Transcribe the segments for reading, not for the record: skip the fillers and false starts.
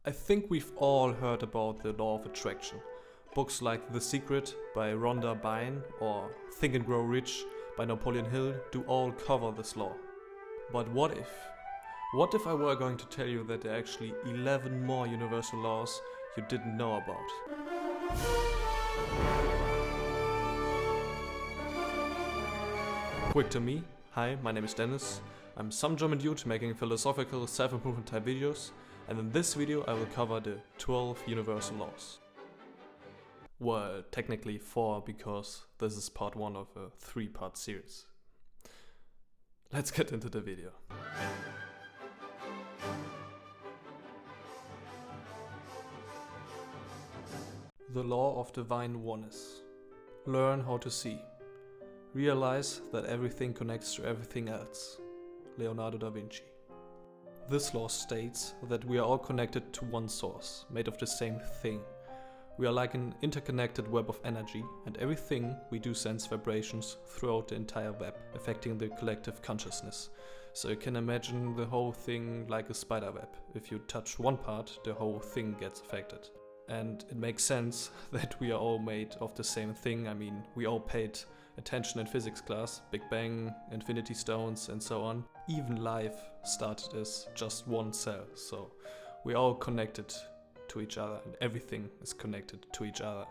I think we've all heard about the Law of Attraction. Books like The Secret by Rhonda Byrne or Think and Grow Rich by Napoleon Hill do all cover this law. But what if? What if I were going to tell you that there are actually 11 more universal laws you didn't know about? Quick to me. Hi, my name is Dennis. I'm some German dude making philosophical self-improvement type videos, and in this video I will cover the 12 universal laws. Well, technically 4, because this is part 1 of a 3-part series. Let's get into the video. The Law of Divine Oneness. Learn how to see. Realize that everything connects to everything else. Leonardo da Vinci. This law states that we are all connected to one source, made of the same thing. We are like an interconnected web of energy, and everything we do sends vibrations throughout the entire web, affecting the collective consciousness. So you can imagine the whole thing like a spider web. If you touch one part, the whole thing gets affected. And it makes sense that we are all made of the same thing. I mean, we all paid attention in physics class, Big Bang, infinity stones and so on. Even life started as just one cell, so we're all connected to each other and everything is connected to each other.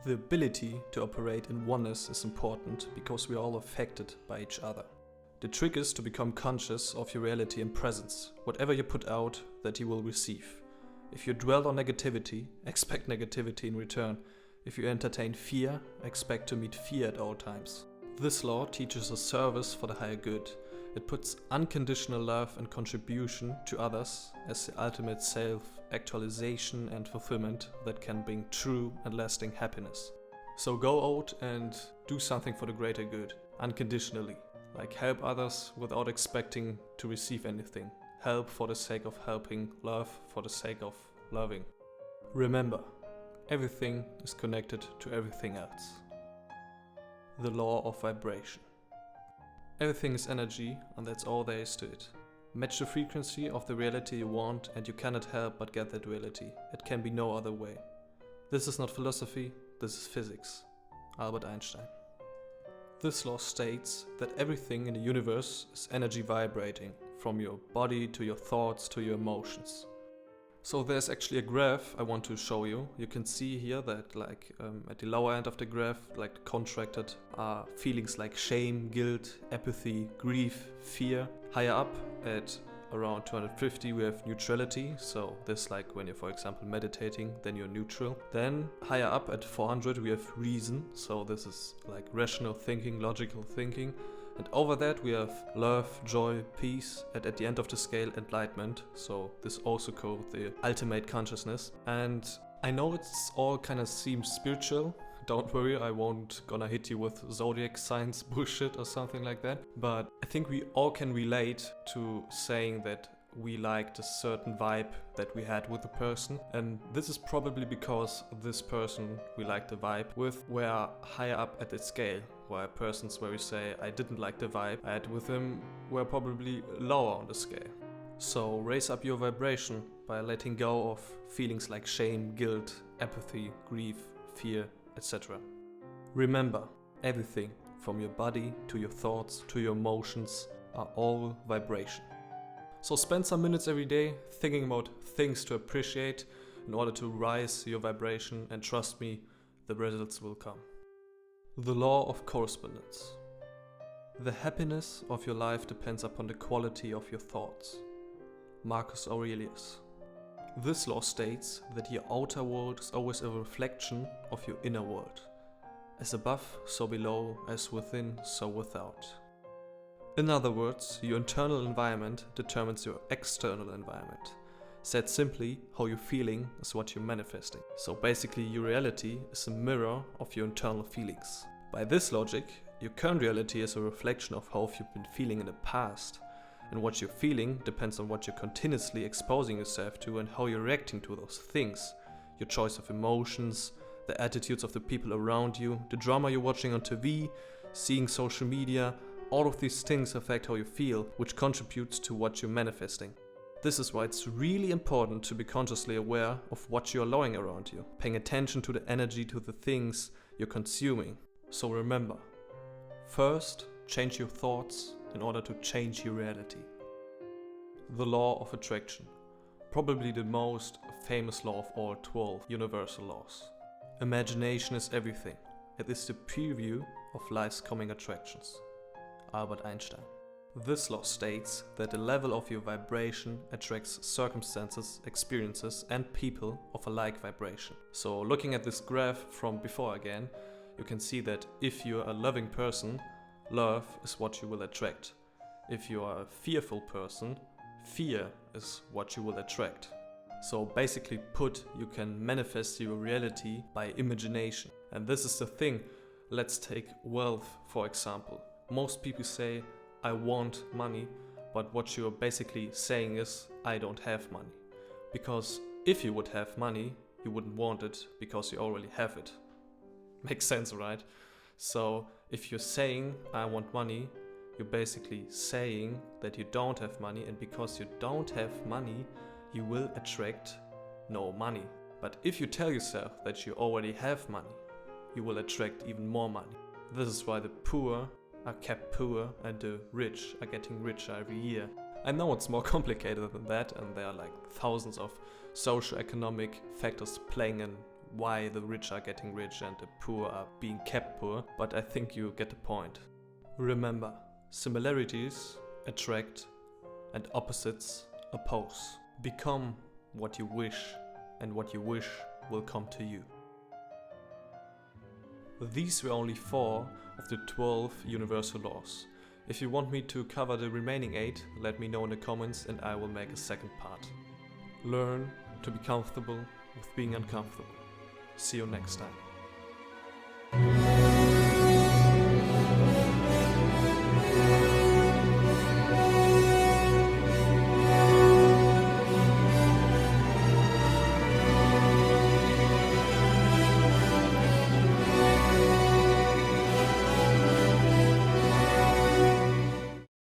The ability to operate in oneness is important because we're all affected by each other. The trick is to become conscious of your reality and presence. Whatever you put out, that you will receive. If you dwell on negativity, expect negativity in return. If you entertain fear, expect to meet fear at all times. This law teaches a service for the higher good. It puts unconditional love and contribution to others as the ultimate self-actualization and fulfillment that can bring true and lasting happiness. So go out and do something for the greater good, unconditionally. Like help others without expecting to receive anything. Help for the sake of helping, love for the sake of loving. Remember, everything is connected to everything else. The law of vibration. Everything is energy, and that's all there is to it. Match the frequency of the reality you want, and you cannot help but get that reality. It can be no other way. This is not philosophy, this is physics. Albert Einstein. This law states that everything in the universe is energy vibrating, from your body to your thoughts to your emotions. So there's actually a graph I want to show you. You can see here that at the lower end of the graph, like contracted, are feelings like shame, guilt, apathy, grief, fear. Higher up at around 250 we have neutrality, so this like when you're for example meditating, then you're neutral. Then higher up at 400 we have reason, so this is like rational thinking, logical thinking. And over that we have love, joy, peace, and at the end of the scale enlightenment, so this also called the ultimate consciousness. And I know it's all kind of seems spiritual, don't worry, I won't gonna hit you with zodiac signs bullshit or something like that, but I think we all can relate to saying that we liked a certain vibe that we had with a person, and this is probably because this person we liked the vibe with were higher up at the scale, while persons where we say I didn't like the vibe I had with him were probably lower on the scale. So raise up your vibration by letting go of feelings like shame, guilt, apathy, grief, fear, etc. Remember, everything from your body to your thoughts to your emotions are all vibration. So spend some minutes every day thinking about things to appreciate in order to rise your vibration, and trust me, the results will come. The Law of Correspondence. The happiness of your life depends upon the quality of your thoughts. Marcus Aurelius. This law states that your outer world is always a reflection of your inner world. As above, so below, as within, so without. In other words, your internal environment determines your external environment. Said simply, how you're feeling is what you're manifesting. So basically your reality is a mirror of your internal feelings. By this logic, your current reality is a reflection of how you've been feeling in the past. And what you're feeling depends on what you're continuously exposing yourself to and how you're reacting to those things. Your choice of emotions, the attitudes of the people around you, the drama you're watching on TV, seeing social media, all of these things affect how you feel, which contributes to what you're manifesting. This is why it's really important to be consciously aware of what you're allowing around you, paying attention to the energy, to the things you're consuming. So remember, first, change your thoughts in order to change your reality. The law of attraction, probably the most famous law of all 12 universal laws. Imagination is everything. It is the preview of life's coming attractions. Albert Einstein. This law states that the level of your vibration attracts circumstances, experiences, and people of a like vibration. So looking at this graph from before again, you can see that if you're a loving person, love is what you will attract. If you are a fearful person, fear is what you will attract. So basically put, you can manifest your reality by imagination. And this is the thing. Let's take wealth for example. Most people say, I want money, but what you're basically saying is, I don't have money. Because if you would have money, you wouldn't want it because you already have it. Makes sense, right? So if you're saying, I want money, you're basically saying that you don't have money, and because you don't have money, you will attract no money. But if you tell yourself that you already have money, you will attract even more money. This is why the poor are kept poor and the rich are getting richer every year. I know it's more complicated than that, and there are like thousands of socio-economic factors playing in why the rich are getting rich and the poor are being kept poor, but I think you get the point. Remember, similarities attract and opposites oppose. Become what you wish, and what you wish will come to you. These were only 4 of the 12 universal laws. If you want me to cover the remaining 8, let me know in the comments and I will make a second part. Learn to be comfortable with being uncomfortable. See you next time.